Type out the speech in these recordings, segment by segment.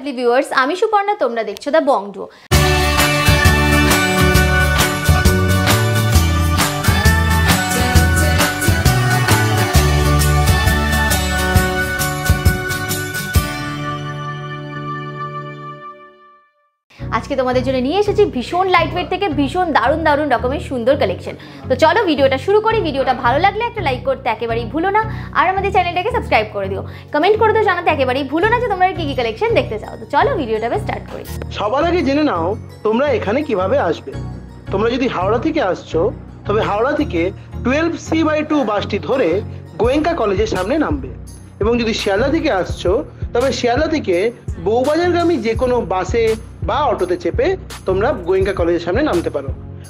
Lovely viewers, আমি সুপর্ণা, তোমরা দেখছো দ্য বং ডুও। আজকে তোমাদের জন্য নিয়ে এসেছি ভীষণ লাইটওয়েট থেকে ভীষণ দারুণ দারুণ রকমের সুন্দর কালেকশন। তো চলো ভিডিওটা শুরু করি। ভিডিওটা ভালো লাগলে একটা লাইক করতে একেবারেই ভুলো না, আর আমাদের চ্যানেলটাকে সাবস্ক্রাইব করে দিও। কমেন্ট করে তো জানাতে একেবারেই ভুলো না যে তোমরা কি কি কালেকশন দেখতে চাও। তো চলো ভিডিওটা স্টার্ট করি। সবার আগে জেনে নাও তোমরা এখানে কিভাবে আসবে। তোমরা যদি হাওড়া থেকে আসছো তবে হাওড়া থেকে 12C/2 বাসটি ধরে গোয়েঙ্কা কলেজের সামনে নামবে, এবং যদি শিয়ালদা থেকে আসছো তবে শিয়ালদা থেকে বউবাজারগামী যে কোনো বাসে বা অটোতে চেপে তোমরা গোয়েঙ্কা কলেজের সামনে নামতে পারো।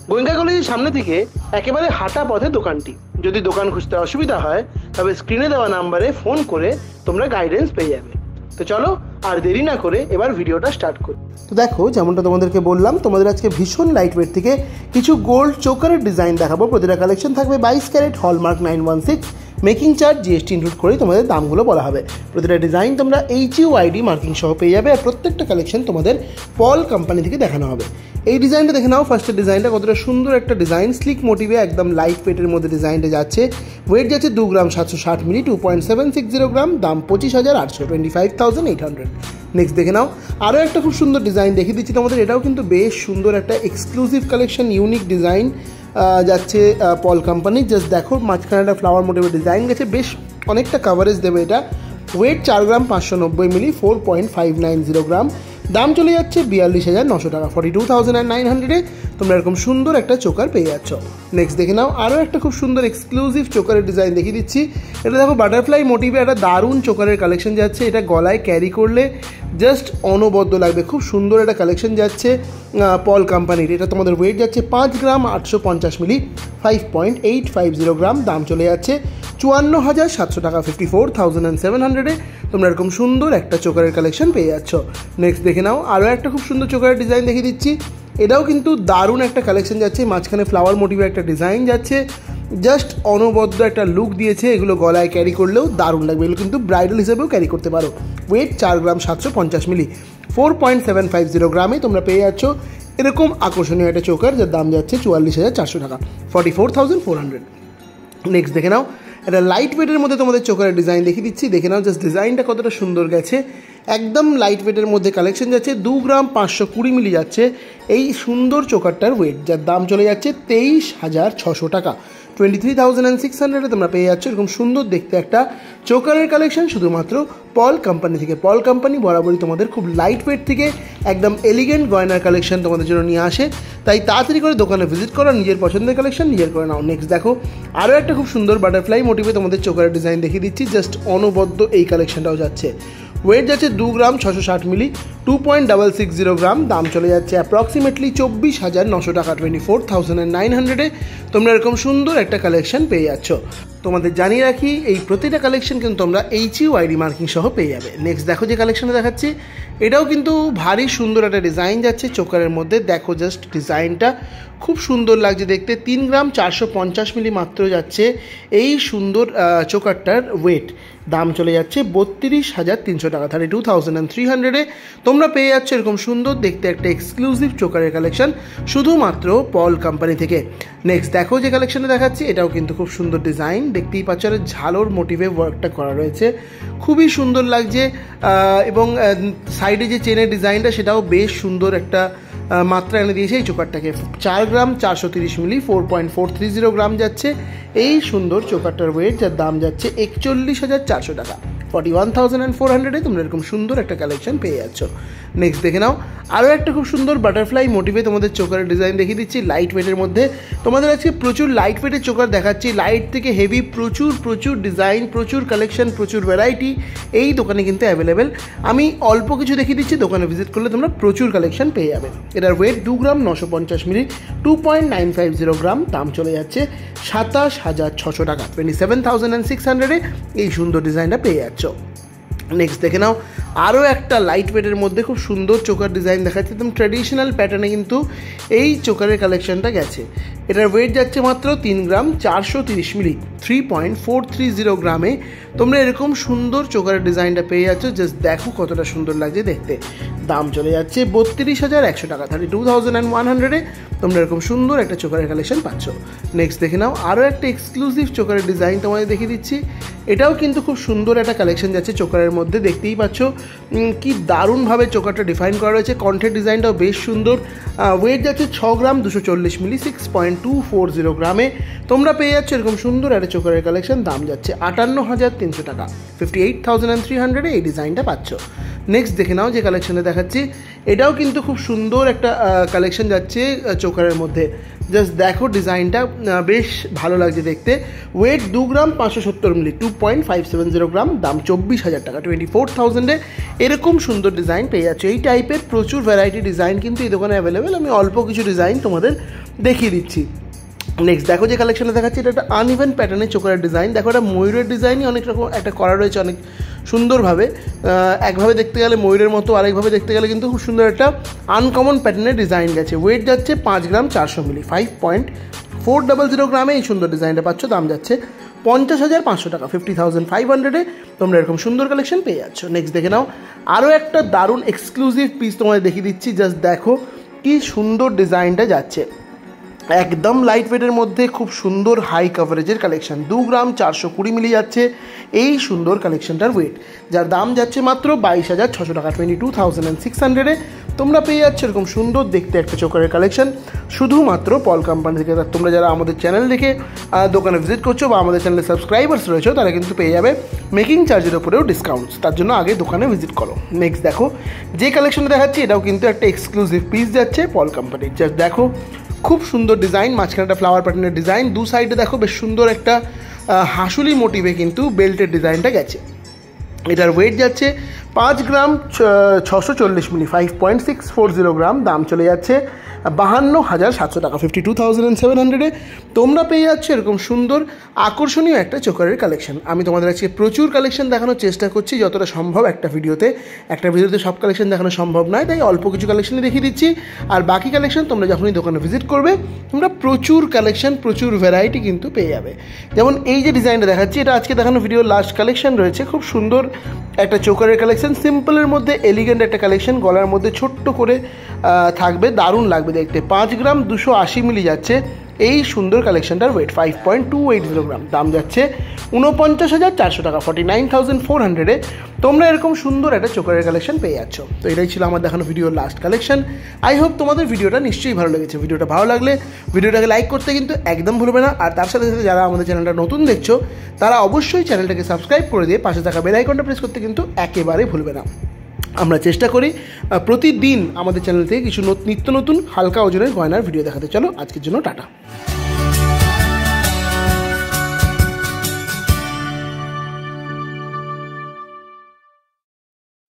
গোয়েঙ্কা কলেজের সামনে থেকে একেবারে হাঁটা পথে দোকানটি। যদি দোকান খুঁজতে অসুবিধা হয় তবে স্ক্রিনে দেওয়া নাম্বারে ফোন করে তোমরা গাইডেন্স পেয়ে যাবে। তো চলো আর দেরি না করে এবার ভিডিওটা স্টার্ট করি। তো দেখো, যেমনটা তোমাদেরকে বললাম, তোমাদের আজকে ভীষণ লাইটওয়েট থেকে কিছু গোল্ড চোকারের ডিজাইন দেখাবো। প্রতিটা কালেকশন থাকবে 22 carat hallmark 916, making charge GST include করে তোমাদের দামগুলো বলা হবে। প্রতিটা ডিজাইন তোমরা HUID মার্কিং সহ পেয়ে যাবে, আর প্রত্যেকটা কালেকশন তোমাদের পল কোম্পানি থেকে দেখানো হবে। এই ডিজাইনটা দেখে নাও। ফার্স্টের ডিজাইনটা কতটা সুন্দর একটা ডিজাইন, স্লিক মোটিভে একদম লাইট ওয়েটের মধ্যে ডিজাইনটা যাচ্ছে। ওয়েট যাচ্ছে 2 গ্রাম 760 মিলি, 2.760 গ্রাম, দাম 25,800, 25,800। নেক্সট দেখে নাও আরও একটা খুব সুন্দর ডিজাইন দেখিয়ে দিচ্ছি তোমাদের। এটাও কিন্তু বেশ সুন্দর একটা এক্সক্লুসিভ কালেকশন, ইউনিক ডিজাইন যাচ্ছে পল কোম্পানি। জাস্ট দেখো, মাঝখানে একটা ফ্লাওয়ার মোটিভের ডিজাইন গেছে, বেশ অনেকটা কাভারেজ দেবে এটা। ওয়েট 4 গ্রাম 590 মিলি, 4.590 গ্রাম, দাম চলে যাচ্ছে 42,900 টাকা, 42,900-এ তোমরা এরকম সুন্দর একটা চোকার পেয়ে যাচ্ছ। নেক্সট দেখে নাও আরও একটা খুব সুন্দর এক্সক্লুসিভ চোকারের ডিজাইন দেখিয়ে দিচ্ছি। এটা দেখো, বাটারফ্লাই মোটিভে একটা দারুণ চোকারের কালেকশন যাচ্ছে। এটা গলায় ক্যারি করলে জাস্ট অনবদ্য লাগবে, খুব সুন্দর একটা কালেকশন যাচ্ছে পল কোম্পানির। এটা তোমাদের ওয়েট যাচ্ছে 5 গ্রাম 850 মিলি, 5.850 গ্রাম, দাম চলে যাচ্ছে 54,700 টাকা, 54,700-এ তোমরা এরকম সুন্দর একটা চোকারের কালেকশন পেয়ে যাচ্ছ। নেক্সট দেখে নাও আরও একটা খুব সুন্দর চোকারের ডিজাইন দেখিয়ে দিচ্ছি। এটাও কিন্তু দারুণ একটা কালেকশন যাচ্ছে, মাঝখানে ফ্লাওয়ার মোটিভের একটা ডিজাইন যাচ্ছে, জাস্ট অনবদ্য একটা লুক দিয়েছে। এগুলো গলায় ক্যারি করলেও দারুণ লাগবে, এগুলো কিন্তু ব্রাইডাল হিসেবেও ক্যারি করতে পারো। ওয়েট 4 গ্রাম 750 মিলি, 4.750 গ্রামে তোমরা পেয়ে যাচ্ছ এরকম আকর্ষণীয় একটা চোকার, যার দাম যাচ্ছে 44,400 টাকা, 44,400। নেক্সট দেখে নাও একটা লাইট ওয়েটের মধ্যে তোমাদের চোকারের ডিজাইন দেখিয়ে দিচ্ছি। দেখে নাও জাস্ট ডিজাইনটা কতটা সুন্দর গেছে, একদম লাইট ওয়েটের মধ্যে কালেকশন যাচ্ছে। 2 গ্রাম 520 মিলি যাচ্ছে এই সুন্দর চোকারটার ওয়েট, যার দাম চলে যাচ্ছে 23,600 টাকা, 23,600-এ তোমরা পেয়ে যাচ্ছ এরকম সুন্দর দেখতে একটা চোকারের কালেকশন শুধুমাত্র পল কোম্পানি থেকে। পল কোম্পানি বরাবরই তোমাদের খুব লাইট ওয়েট থেকে একদম এলিগেন্ট গয়নার কালেকশন তোমাদের জন্য নিয়ে আসে, তাই তাড়াতাড়ি করে দোকানে ভিজিট করো, নিজের পছন্দের কালেকশন নিজের করে নাও। নেক্সট দেখো আরও একটা খুব সুন্দর বাটারফ্লাই মোটিভে তোমাদের চোকারের ডিজাইন দেখিয়ে দিচ্ছি। জাস্ট অনবদ্য এই কালেকশনটাও যাচ্ছে। ওয়েট যাচ্ছে 2 গ্রাম 660 মিলি, 2.660 গ্রাম, দাম চলে যাচ্ছে অ্যাপ্রক্সিমেটলি 24,900 টাকা, 24,900-এ তোমরা এরকম সুন্দর একটা কালেকশন পেয়ে যাচ্ছ। তোমাদের জানিয়ে রাখি এই প্রতিটা কালেকশন কিন্তু তোমরা HUID মার্কিং সহ পেয়ে যাবে। নেক্সট দেখো যে কালেকশনটা দেখাচ্ছি, এটাও কিন্তু ভারী সুন্দর একটা ডিজাইন যাচ্ছে চোকারের মধ্যে। দেখো জাস্ট ডিজাইনটা খুব সুন্দর লাগছে দেখতে। 3 গ্রাম 450 মিলি মাত্র যাচ্ছে এই সুন্দর চোকারটার ওয়েট, দাম চলে যাচ্ছে 32,300 টাকা, 32,300-এ তোমরা পেয়ে যাচ্ছ এরকম সুন্দর দেখতে একটা এক্সক্লুসিভ চোকারের কালেকশন শুধুমাত্র পল কোম্পানি থেকে। নেক্সট দেখো যে কালেকশনটা দেখাচ্ছি, এটাও কিন্তু খুব সুন্দর ডিজাইন, দেখতেই পাচ্ছ আর ঝালোর মোটিভে ওয়ার্কটা করা রয়েছে, খুবই সুন্দর লাগছে। এবং সাইডে যে চেনের ডিজাইনটা সেটাও বেশ সুন্দর একটা মাত্রা এনে দিয়েছে এই চোকারটাকে। 4 গ্রাম 430 মিলি, 4.430 গ্রাম যাচ্ছে এই সুন্দর চোকারটার ওয়েট, যার দাম যাচ্ছে 41,400 টাকা, 41,400-এ তোমরা এরকম সুন্দর একটা কালেকশন পেয়ে যাচ্ছ। নেক্সট দেখে নাও আরও একটা খুব সুন্দর বাটারফ্লাই মোটিভে তোমাদের চোকারের ডিজাইন দেখিয়ে দিচ্ছি লাইট ওয়েটের মধ্যে। তোমাদের আজকে প্রচুর লাইট ওয়েটের চোকার দেখাচ্ছি, লাইট থেকে হেভি, প্রচুর ডিজাইন, প্রচুর কালেকশন, প্রচুর ভ্যারাইটি এই দোকানে কিন্তু অ্যাভেলেবেল। আমি অল্প কিছু দেখিয়ে দিচ্ছি, দোকানে ভিজিট করলে তোমরা প্রচুর কালেকশন পেয়ে যাবে। এটার ওয়েট 2 গ্রাম 950 মিলি, 2.950 গ্রাম, দাম চলে যাচ্ছে 27,600 টাকা, 27,600-এ এই সুন্দর ডিজাইনটা পেয়ে যাচ্ছ। নেক্সট দেখে নাও আরও একটা লাইট ওয়েটের মধ্যে খুব সুন্দর চোকার ডিজাইন দেখাচ্ছে, একদম ট্র্যাডিশনাল প্যাটার্নে কিন্তু এই চোকারের কালেকশনটা গেছে। এটার ওয়েট যাচ্ছে মাত্র 3 গ্রাম 430 মিলি, 3.430 গ্রামে তোমরা এরকম সুন্দর চোকারের ডিজাইনটা পেয়ে যাচ্ছ। জাস্ট দেখো কতটা সুন্দর লাগছে দেখতে। দাম চলে যাচ্ছে 32,100 টাকা, 32,100-এ তোমরা এরকম সুন্দর একটা চোকারের কালেকশন পাচ্ছ। নেক্সট দেখে নাও আরও একটা এক্সক্লুসিভ চোকারের ডিজাইন তোমাদের দেখিয়ে দিচ্ছি। এটাও কিন্তু খুব সুন্দর একটা কালেকশন যাচ্ছে চোকারের মধ্যে, দেখতেই পাচ্ছ কি দারুণভাবে চোকারটা ডিফাইন করা রয়েছে। কণ্ঠের ডিজাইনটাও বেশ সুন্দর। ওয়েট যাচ্ছে 6 গ্রাম 240 মিলি, 6.240 গ্রামে তোমরা পেয়ে যাচ্ছ এরকম সুন্দর একটা চোকারের কালেকশন। দাম যাচ্ছে 58,300 টাকা, 58,300-এ এই ডিজাইনটা পাচ্ছ। নেক্সট দেখে নাও যে কালেকশানে দেখাচ্ছি, এটাও কিন্তু খুব সুন্দর একটা কালেকশন যাচ্ছে চোকারের মধ্যে। জাস্ট দেখো ডিজাইনটা বেশ ভালো লাগছে দেখতে। ওয়েট 2 গ্রাম 570 মিলি, 2.570 গ্রাম। দাম 24,000 টাকা, 24,000-এ এরকম সুন্দর ডিজাইন পেয়ে যাচ্ছে। এই টাইপের প্রচুর ভ্যারাইটি ডিজাইন কিন্তু এই দোকানে অ্যাভেলেবেল। আমি অল্প কিছু ডিজাইন তোমাদের দেখিয়ে দিচ্ছি। নেক্সট দেখো যে কালেকশানে দেখাচ্ছি, এটা একটা আনইভেন প্যাটার্নের চোকারের ডিজাইন। দেখো এটা ময়ূরের ডিজাইনই অনেক রকম একটা করা রয়েছে অনেক সুন্দরভাবে। একভাবে দেখতে গেলে ময়ূরের মতো, আরেকভাবে দেখতে গেলে কিন্তু খুব সুন্দর একটা আনকমন প্যাটার্নের ডিজাইন গেছে। ওয়েট যাচ্ছে 5 গ্রাম 400 মিলি, 5.400 গ্রামে এই সুন্দর ডিজাইনটা পাচ্ছ। দাম যাচ্ছে 50,500 টাকা, 50,500-এ তোমরা এরকম সুন্দর কালেকশন পেয়ে যাচ্ছ। নেক্সট দেখে নাও আরও একটা দারুণ এক্সক্লুসিভ পিস তোমাদের দেখিয়ে দিচ্ছি। জাস্ট দেখো কি সুন্দর ডিজাইনটা যাচ্ছে, একদম লাইট ওয়েটের মধ্যে খুব সুন্দর হাই কভারেজের কালেকশন। 2 গ্রাম 420 মিলি যাচ্ছে এই সুন্দর কালেকশনটার ওয়েট, যার দাম যাচ্ছে মাত্র 22,600 টাকা, 22,600-এ তোমরা পেয়ে যাচ্ছ এরকম সুন্দর দেখতে একটা চোকারের কালেকশন শুধুমাত্র পল কোম্পানি থেকে। তোমরা যারা আমাদের চ্যানেল দেখে দোকানে ভিজিট করছো বা আমাদের চ্যানেলে সাবস্ক্রাইবার্স রয়েছে তারা কিন্তু পেয়ে যাবে মেকিং চার্জের উপরেও ডিসকাউন্টস, তার জন্য আগে দোকানে ভিজিট করো। নেক্সট দেখো যে কালেকশনটা দেখাচ্ছি, এটাও কিন্তু একটা এক্সক্লুসিভ পিস যাচ্ছে পল কোম্পানির। জাস্ট দেখো খুব সুন্দর ডিজাইন, মাঝখানে একটা ফ্লাওয়ার প্যাটার্নের ডিজাইন, দু সাইডে দেখো বেশ সুন্দর একটা হাসুলি মোটিভে কিন্তু বেল্টের ডিজাইনটা গেছে। এটার ওয়েট যাচ্ছে 5 গ্রাম 640 মিলি, 5.640 গ্রাম। দাম চলে যাচ্ছে 52,700 টাকা, 52,700-এ তোমরা পেয়ে যাচ্ছ এরকম সুন্দর আকর্ষণীয় একটা চোকারের কালেকশন। আমি তোমাদের আজকে প্রচুর কালেকশন দেখানোর চেষ্টা করছি যতটা সম্ভব একটা ভিডিওতে সব কালেকশন দেখানো সম্ভব নয়, তাই অল্প কিছু কালেকশনই দেখিয়ে দিচ্ছি। আর বাকি কালেকশন তোমরা যখনই দোকানে ভিজিট করবে তোমরা প্রচুর কালেকশন, প্রচুর ভ্যারাইটি কিন্তু পেয়ে যাবে। যেমন এই যে ডিজাইনটা দেখাচ্ছি, এটা আজকে দেখানো ভিডিওর লাস্ট কালেকশন রয়েছে। খুব সুন্দর একটা চোকারের কালেকশন, সিম্পলের মধ্যে এলিগেন্ট একটা কালেকশন, গলার মধ্যে ছোট্ট করে থাকবে, দারুণ লাগবে দেখতে। 5 গ্রাম 280 মিলি যাচ্ছে এই সুন্দর কালেকশনটার ওয়েট, 5.280 গ্রাম। দাম যাচ্ছে 49,400 টাকা, 49,400-এ তোমরা এরকম সুন্দর একটা চোকারের কালেকশন পেয়ে যাচ্ছ। তো এটাই ছিল আমার দেখানো ভিডিওর লাস্ট কালেকশন। আই হোপ তোমাদের ভিডিওটা নিশ্চয়ই ভালো লেগেছে। ভিডিওটা ভালো লাগলে ভিডিওটাকে লাইক করতে কিন্তু একদম ভুলবে না। আর তার সাথে সাথে যারা আমাদের চ্যানেলটা নতুন দেখছো তারা অবশ্যই চ্যানেলটাকে সাবস্ক্রাইব করে দিয়ে পাশে থাকা বেল আইকনটা প্রেস করতে কিন্তু একেবারেই ভুলবে না। আমরা চেষ্টা করি প্রতিদিন আমাদের চ্যানেল থেকে কিছু নিত্য নতুন হালকা ওজনের গয়নার ভিডিও দেখাতে। চলো আজকের জন্য টাটা।